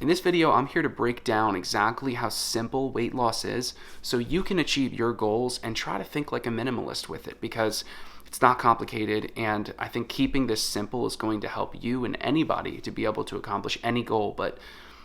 In this video, I'm here to break down exactly how simple weight loss is so you can achieve your goals and try to think like a minimalist with it, because it's not complicated, and I think keeping this simple is going to help you and anybody to be able to accomplish any goal, but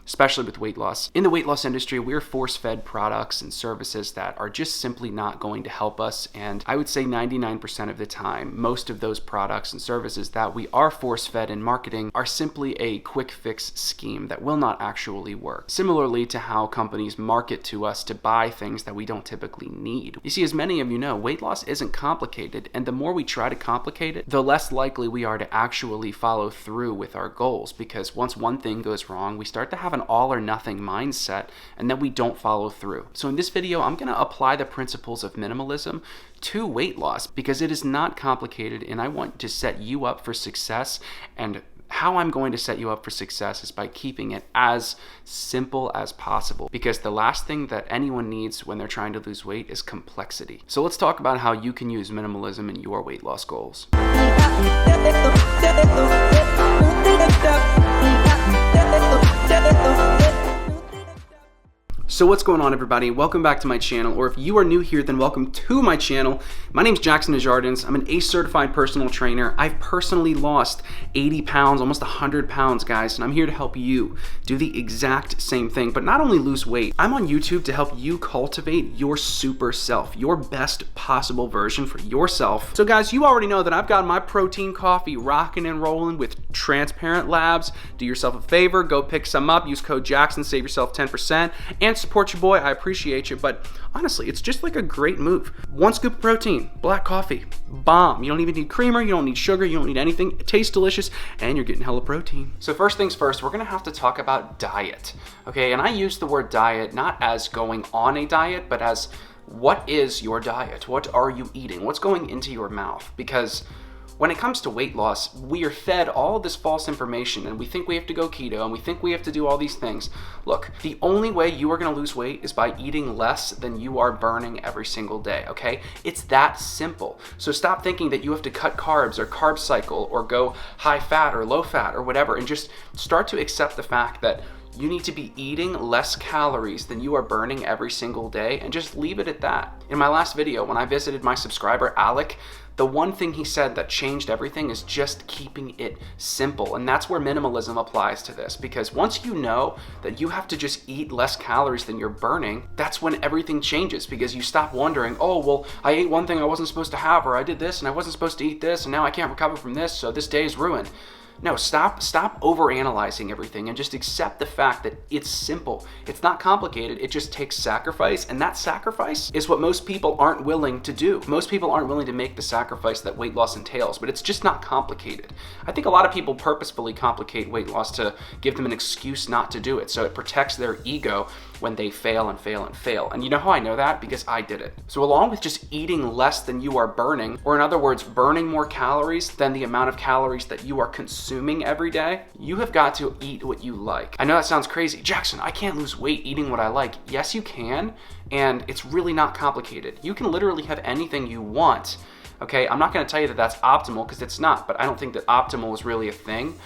especially with weight loss. In the weight loss industry, we're force-fed products and services that are just simply not going to help us. And I would say 99% of the time, most of those products and services that we are force-fed in marketing are simply a quick fix scheme that will not actually work. Similarly to how companies market to us to buy things that we don't typically need. You see, as many of you know, weight loss isn't complicated, and the more we try to complicate it, the less likely we are to actually follow through with our goals, because once one thing goes wrong, we start to have an all or nothing mindset, and then we don't follow through. So in this video, I'm going to apply the principles of minimalism to weight loss because it is not complicated, and I want to set you up for success. And how I'm going to set you up for success is by keeping it as simple as possible, because the last thing that anyone needs when they're trying to lose weight is complexity. So let's talk about how you can use minimalism in your weight loss goals. So what's going on, everybody? Welcome back to my channel, or if you are new here, then welcome to my channel. My name's Desjardins. I'm an ACE certified personal trainer. I've personally lost 80 pounds, almost 100 pounds, guys, and I'm here to help you do the exact same thing, but not only lose weight. I'm on YouTube to help you cultivate your super self, your best possible version for yourself. So guys, you already know that I've got my protein coffee rocking and rolling with transparent labs. Do yourself a favor, go pick some up, use code Jackson, save yourself 10%, and support your boy. I appreciate you, but honestly, it's just like a great move. 1 scoop of protein, black coffee, bomb. You don't even need creamer, you don't need sugar, you don't need anything. It tastes delicious, and you're getting hella protein. So first things first, we're gonna have to talk about diet, okay? And I use the word diet not as going on a diet, but as what is your diet? What are you eating? What's going into your mouth? Because when it comes to weight loss, we are fed all of this false information, and we think we have to go keto, and we think we have to do all these things. Look, the only way you are gonna lose weight is by eating less than you are burning every single day, okay? It's that simple. So stop thinking that you have to cut carbs or carb cycle or go high fat or low fat or whatever, and just start to accept the fact that you need to be eating less calories than you are burning every single day, and just leave it at that. In my last video, when I visited my subscriber, Alec, the one thing he said that changed everything is just keeping it simple. And that's where minimalism applies to this, because once you know that you have to just eat less calories than you're burning, that's when everything changes, because you stop wondering, oh, well, I ate one thing I wasn't supposed to have, or I did this and I wasn't supposed to eat this, and now I can't recover from this, so this day is ruined. No, stop overanalyzing everything and just accept the fact that it's simple. It's not complicated. It just takes sacrifice, and that sacrifice is what most people aren't willing to do. Most people aren't willing to make the sacrifice that weight loss entails, but it's just not complicated. I think a lot of people purposefully complicate weight loss to give them an excuse not to do it, so it protects their ego when they fail and fail and fail. And you know how I know that? Because I did it. So along with just eating less than you are burning, or in other words, burning more calories than the amount of calories that you are consuming every day, you have got to eat what you like. I know that sounds crazy. Jackson, I can't lose weight eating what I like. Yes, you can, and it's really not complicated. You can literally have anything you want. Okay, I'm not gonna tell you that that's optimal, because it's not, but I don't think that optimal is really a thing.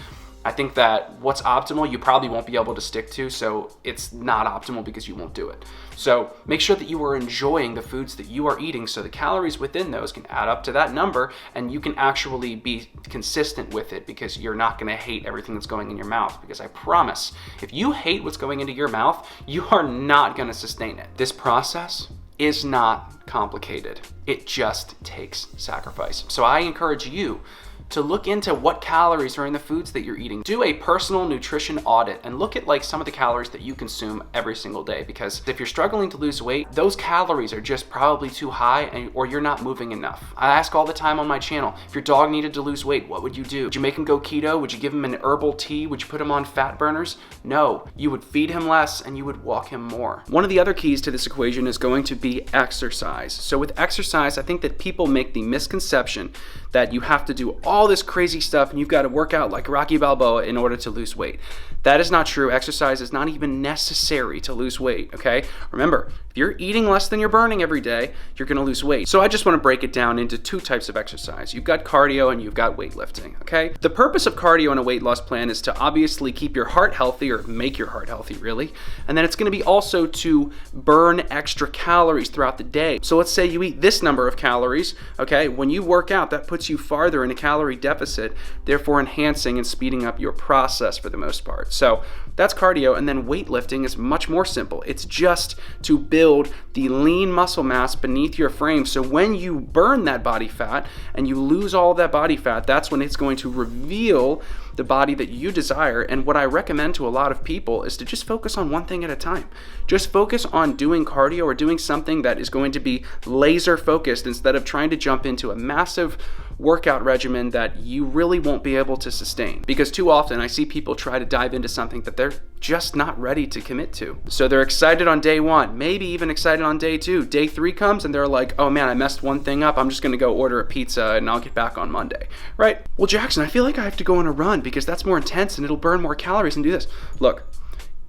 I think that what's optimal, you probably won't be able to stick to, so it's not optimal because you won't do it. So make sure that you are enjoying the foods that you are eating, so the calories within those can add up to that number, and you can actually be consistent with it, because you're not gonna hate everything that's going in your mouth. Because I promise, if you hate what's going into your mouth, you are not gonna sustain it. This process is not complicated. It just takes sacrifice. So I encourage you to look into what calories are in the foods that you're eating. Do a personal nutrition audit and look at like some of the calories that you consume every single day, because if you're struggling to lose weight, those calories are just probably too high, or you're not moving enough. I ask all the time on my channel, if your dog needed to lose weight, what would you do? Would you make him go keto? Would you give him an herbal tea? Would you put him on fat burners? No, you would feed him less and you would walk him more. One of the other keys to this equation is going to be exercise. exercise. So with exercise, I think that people make the misconception that you have to do all this crazy stuff and you've got to work out like Rocky Balboa in order to lose weight. That is not true. Exercise is not even necessary to lose weight, okay? Remember, if you're eating less than you're burning every day, you're gonna lose weight. So I just wanna break it down into two types of exercise. You've got cardio and you've got weightlifting, okay? The purpose of cardio in a weight loss plan is to obviously keep your heart healthy, or make your heart healthy really, and then it's gonna be also to burn extra calories throughout the day. So let's say you eat this number of calories, okay? When you work out, that puts you farther in a calorie deficit, therefore enhancing and speeding up your process for the most part. So that's cardio, and then weightlifting is much more simple. It's just to build the lean muscle mass beneath your frame. So when you burn that body fat and you lose all of that body fat, that's when it's going to reveal the body that you desire. And what I recommend to a lot of people is to just focus on one thing at a time. Just focus on doing cardio or doing something that is going to be laser focused instead of trying to jump into a massive workout regimen that you really won't be able to sustain. Because too often I see people try to dive into something that they're just not ready to commit to. So they're excited on day one, maybe even excited on day two. Day three comes and they're like, oh man, I messed one thing up. I'm just gonna go order a pizza and I'll get back on Monday, right? Well, Jackson, I feel like I have to go on a run because that's more intense and it'll burn more calories and do this. Look,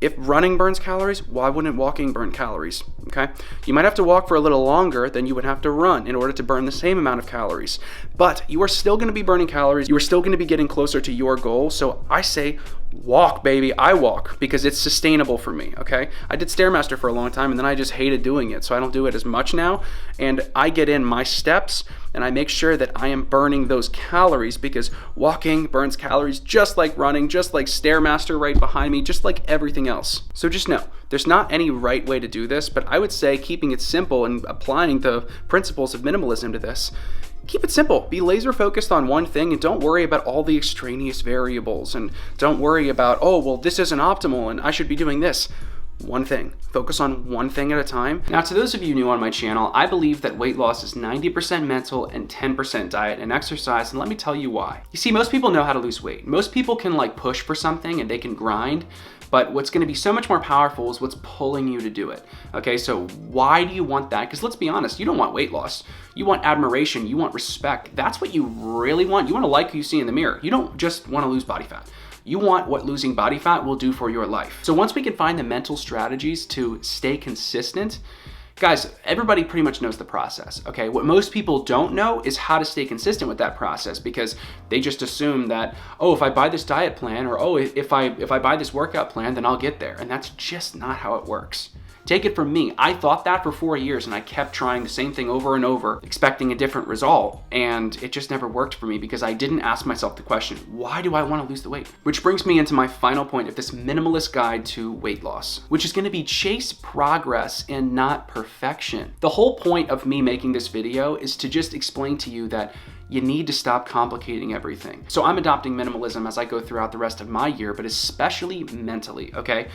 if running burns calories, why wouldn't walking burn calories, okay? You might have to walk for a little longer than you would have to run in order to burn the same amount of calories, but you are still gonna be burning calories. You are still gonna be getting closer to your goal. So I say, walk, baby. I walk because it's sustainable for me, okay? I did Stairmaster for a long time and then I just hated doing it, so I don't do it as much now. And I get in my steps and I make sure that I am burning those calories, because walking burns calories just like running, just like Stairmaster right behind me, just like everything else. So just know, there's not any right way to do this, but I would say keeping it simple and applying the principles of minimalism to this. Keep it simple. Be laser focused on one thing and don't worry about all the extraneous variables, and don't worry about, oh, well, this isn't optimal and I should be doing this. One thing. Focus on one thing at a time. Now, to those of you new on my channel, I believe that weight loss is 90% mental and 10% diet and exercise, and let me tell you why. You see, most people know how to lose weight. Most people can like push for something and they can grind, but what's gonna be so much more powerful is what's pulling you to do it. Okay, so why do you want that? Because let's be honest, you don't want weight loss. You want admiration, you want respect. That's what you really want. You wanna like who you see in the mirror. You don't just wanna lose body fat. You want what losing body fat will do for your life. So once we can find the mental strategies to stay consistent, guys, everybody pretty much knows the process, okay? What most people don't know is how to stay consistent with that process, because they just assume that, oh, if I buy this diet plan, or oh, if I buy this workout plan, then I'll get there. And that's just not how it works. Take it from me. I thought that for 4 years and I kept trying the same thing over and over, expecting a different result. And it just never worked for me because I didn't ask myself the question, why do I want to lose the weight? Which brings me into my final point of this minimalist guide to weight loss, which is going to be chase progress and not perfection. The whole point of me making this video is to just explain to you that you need to stop complicating everything. So I'm adopting minimalism as I go throughout the rest of my year, but especially mentally, okay?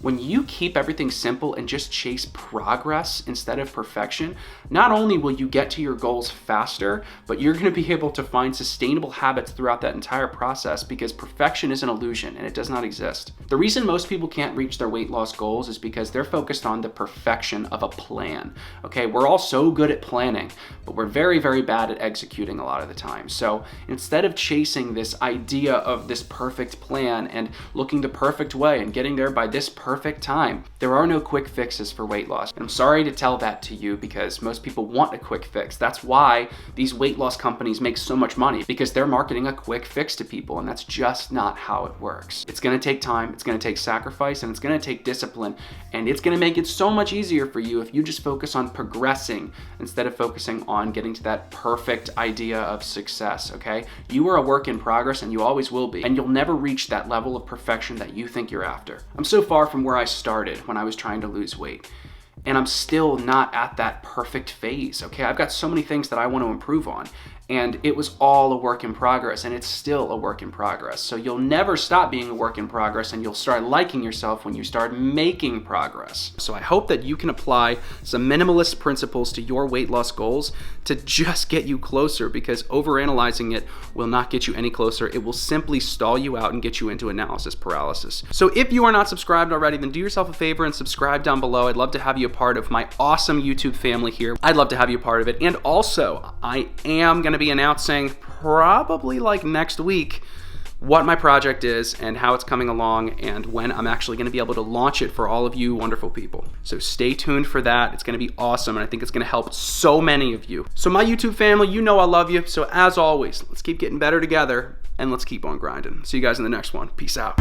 When you keep everything simple and just chase progress instead of perfection, not only will you get to your goals faster, but you're gonna be able to find sustainable habits throughout that entire process, because perfection is an illusion and it does not exist. The reason most people can't reach their weight loss goals is because they're focused on the perfection of a plan, okay? We're all so good at planning, but we're very, very bad at executing a lot of the time. So instead of chasing this idea of this perfect plan and looking the perfect way and getting there by this perfect time, there are no quick fixes for weight loss. And I'm sorry to tell that to you, because most people want a quick fix. That's why these weight loss companies make so much money, because they're marketing a quick fix to people, and that's just not how it works. It's gonna take time, it's gonna take sacrifice, and it's gonna take discipline, and it's gonna make it so much easier for you if you just focus on progressing instead of focusing on getting to that perfect idea of success, okay? You are a work in progress, and you always will be, and you'll never reach that level of perfection that you think you're after. I'm so far from where I started when I was trying to lose weight, and I'm still not at that perfect phase, okay? I've got so many things that I want to improve on, And it was all a work in progress, and it's still a work in progress. So you'll never stop being a work in progress, and you'll start liking yourself when you start making progress. So I hope that you can apply some minimalist principles to your weight loss goals to just get you closer, because overanalyzing it will not get you any closer. It will simply stall you out and get you into analysis paralysis. So if you are not subscribed already, then do yourself a favor and subscribe down below. I'd love to have you a part of my awesome YouTube family here. I'd love to have you a part of it. And also, I am going to be announcing probably like next week what my project is and how it's coming along and when I'm actually going to be able to launch it for all of you wonderful people. So stay tuned for that. It's going to be awesome, and I think it's going to help so many of you. So my YouTube family, you know I love you. So as always, let's keep getting better together and let's keep on grinding. See you guys in the next one. Peace out.